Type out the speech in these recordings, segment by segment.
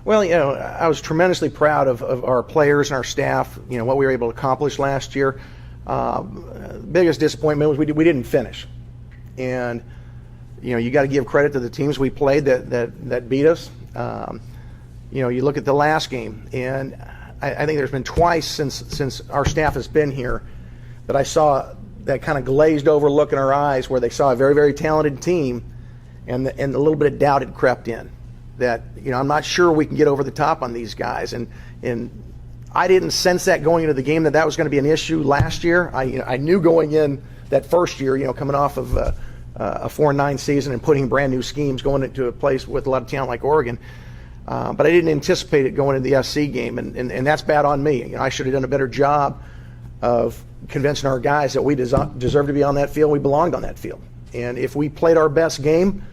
Well, I was tremendously proud of our players and our staff, what we were able to accomplish last year. Biggest disappointment was we didn't finish. And, you got to give credit to the teams we played that beat us. You look at the last game, and I think there's been twice since our staff has been here that I saw that kind of glazed over look in our eyes where they saw a very, very talented team and a little bit of doubt had crept in. That, I'm not sure we can get over the top on these guys. And I didn't sense that going into the game that was going to be an issue last year. I knew going in that first year, coming off of a 4-9 season and putting brand new schemes going into a place with a lot of talent like Oregon. But I didn't anticipate it going into the SC game, and that's bad on me. I should have done a better job of convincing our guys that we deserve to be on that field, we belonged on that field. And if we played our best game,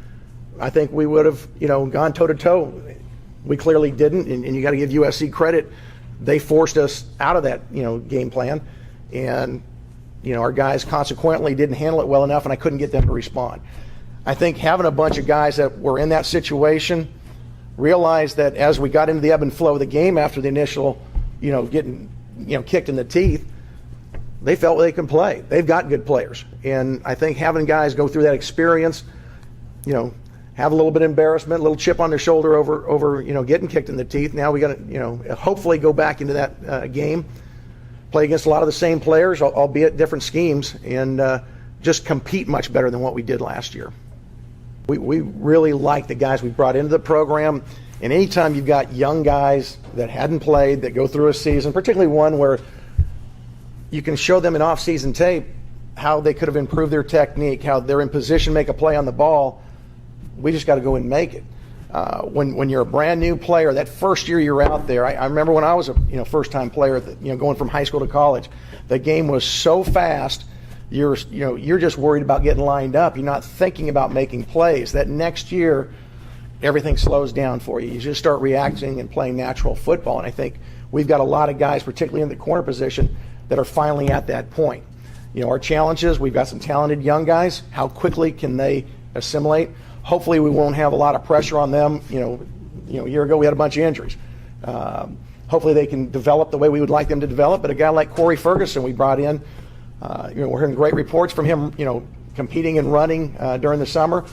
I think we would have, gone toe-to-toe. We clearly didn't, and you got to give USC credit. They forced us out of that, game plan, and, our guys consequently didn't handle it well enough, and I couldn't get them to respond. I think having a bunch of guys that were in that situation realized that as we got into the ebb and flow of the game after the initial, getting, kicked in the teeth, they felt they can play. They've got good players. And I think having guys go through that experience, have a little bit of embarrassment, a little chip on their shoulder over getting kicked in the teeth. Now we got to, hopefully go back into that game, play against a lot of the same players, albeit different schemes, and just compete much better than what we did last year. We really like the guys we brought into the program, and anytime you've got young guys that hadn't played that go through a season, particularly one where you can show them in off-season tape how they could have improved their technique, how they're in position to make a play on the ball, we just got to go and make it. When you're a brand new player, that first year you're out there, I remember when I was a first-time player, going from high school to college, the game was so fast. You're just worried about getting lined up. You're not thinking about making plays. That next year, everything slows down for you. You just start reacting and playing natural football. And I think we've got a lot of guys, particularly in the corner position, that are finally at that point. Our challenge is we've got some talented young guys. How quickly can they assimilate? Hopefully we won't have a lot of pressure on them. A year ago we had a bunch of injuries. Hopefully they can develop the way we would like them to develop. But a guy like Corey Ferguson we brought in, we're hearing great reports from him, competing and running during the summer.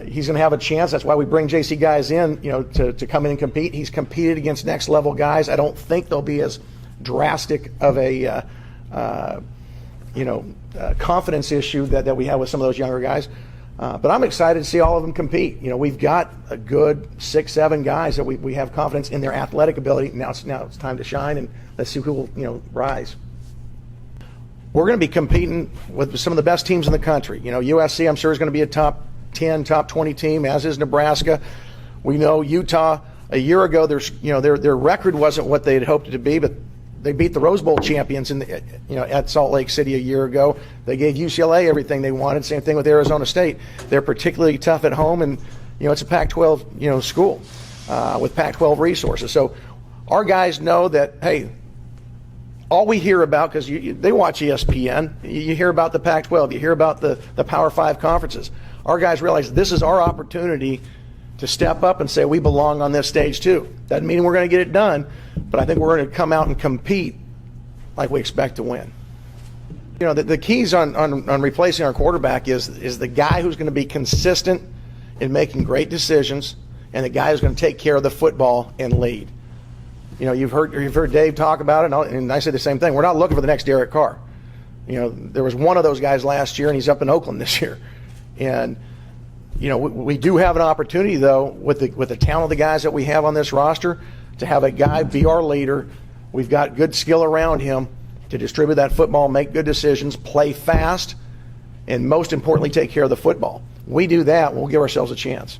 He's going to have a chance. That's why we bring JC guys in, to come in and compete. He's competed against next level guys. I don't think they'll be as drastic of a confidence issue that we have with some of those younger guys. But I'm excited to see all of them compete. We've got a good 6-7 guys that we have confidence in their athletic ability. Now it's time to shine, and let's see who will rise. We're going to be competing with some of the best teams in the country. USC, I'm sure, is going to be a top 10, top 20 team, as is Nebraska. We know Utah. A year ago, their record wasn't what they had hoped it to be, but they beat the Rose Bowl champions at Salt Lake City a year ago. They gave UCLA everything they wanted. Same thing with Arizona State. They're particularly tough at home, and it's a Pac-12 school with Pac-12 resources. So our guys know that, hey, all we hear about, because they watch ESPN, you hear about the Pac-12, you hear about the Power 5 conferences. Our guys realize this is our opportunity to step up and say we belong on this stage too. Doesn't mean we're going to get it done, but I think we're going to come out and compete like we expect to win. The keys on replacing our quarterback is the guy who's going to be consistent in making great decisions, and the guy who's going to take care of the football and lead. You've heard Dave talk about it, and I say the same thing. We're not looking for the next Derek Carr. There was one of those guys last year, and he's up in Oakland this year. And we do have an opportunity, though, with the talent of the guys that we have on this roster, to have a guy be our leader. We've got good skill around him to distribute that football, make good decisions, play fast, and most importantly, take care of the football. We do that, we'll give ourselves a chance.